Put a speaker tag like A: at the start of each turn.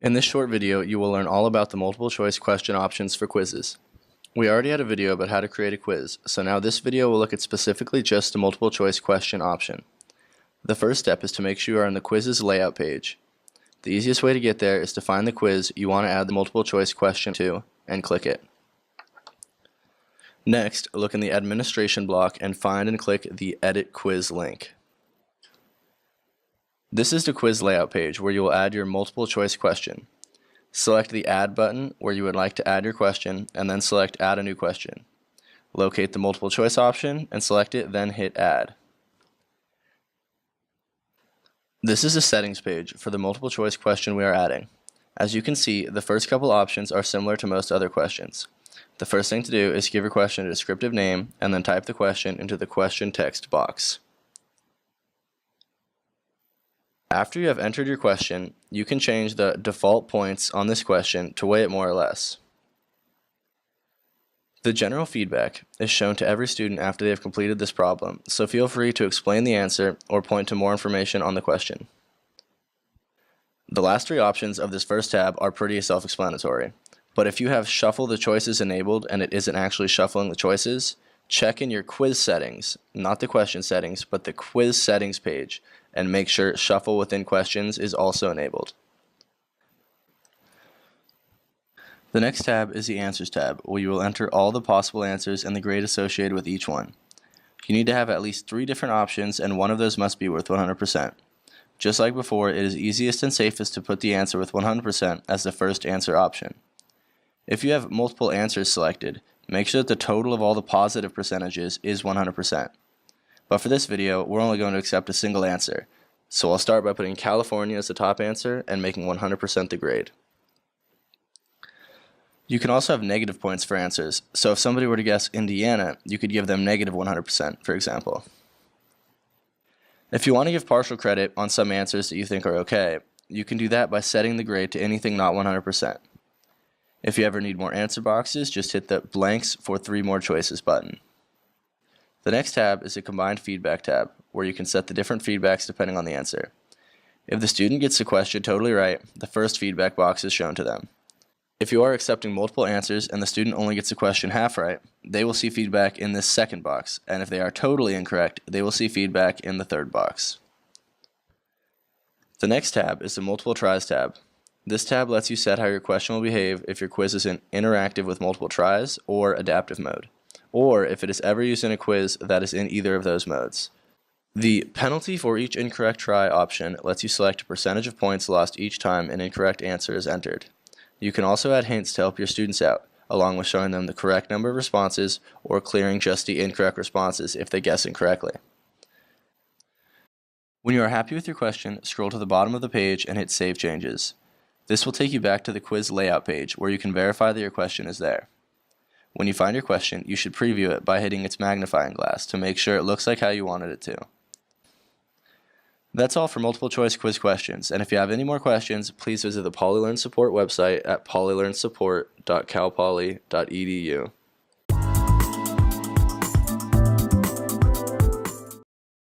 A: In this short video, you will learn all about the multiple choice question options for quizzes. We already had a video about how to create a quiz, so now this video will look at specifically just the multiple choice question option. The first step is to make sure you are on the quiz's layout page. The easiest way to get there is to find the quiz you want to add the multiple choice question to and click it. Next, look in the administration block and find and click the Edit Quiz link. This is the quiz layout page where you will add your multiple choice question. Select the Add button where you would like to add your question and then select Add a new question. Locate the multiple choice option and select it, then hit Add. This is the settings page for the multiple choice question we are adding. As you can see, the first couple options are similar to most other questions. The first thing to do is give your question a descriptive name and then type the question into the question text box. After you have entered your question, you can change the default points on this question to weigh it more or less. The general feedback is shown to every student after they have completed this problem, so feel free to explain the answer or point to more information on the question. The last three options of this first tab are pretty self-explanatory, but if you have Shuffle the Choices enabled and it isn't actually shuffling the choices, check in your quiz settings, not the question settings, but the quiz settings page, and make sure Shuffle Within Questions is also enabled. The next tab is the Answers tab, where you will enter all the possible answers and the grade associated with each one. You need to have at least 3 different options, and one of those must be worth 100%. Just like before, it is easiest and safest to put the answer with 100% as the first answer option. If you have multiple answers selected, make sure that the total of all the positive percentages is 100%. But for this video, we're only going to accept a single answer, so I'll start by putting California as the top answer and making 100% the grade. You can also have negative points for answers, so if somebody were to guess Indiana, you could give them negative 100%, for example. If you want to give partial credit on some answers that you think are okay, you can do that by setting the grade to anything not 100%. If you ever need more answer boxes, just hit the Blanks for 3 more choices button. The next tab is the Combined Feedback tab, where you can set the different feedbacks depending on the answer. If the student gets the question totally right, the first feedback box is shown to them. If you are accepting multiple answers and the student only gets the question half right, they will see feedback in this second box, and if they are totally incorrect, they will see feedback in the third box. The next tab is the Multiple Tries tab. This tab lets you set how your question will behave if your quiz is in interactive with multiple tries or adaptive mode, or if it is ever used in a quiz that is in either of those modes. The Penalty for each incorrect try option lets you select a percentage of points lost each time an incorrect answer is entered. You can also add hints to help your students out, along with showing them the correct number of responses or clearing just the incorrect responses if they guess incorrectly. When you are happy with your question, scroll to the bottom of the page and hit Save Changes. This will take you back to the quiz layout page where you can verify that your question is there. When you find your question, you should preview it by hitting its magnifying glass to make sure it looks like how you wanted it to. That's all for multiple choice quiz questions, and if you have any more questions, please visit the PolyLearn support website at polylearnsupport.calpoly.edu.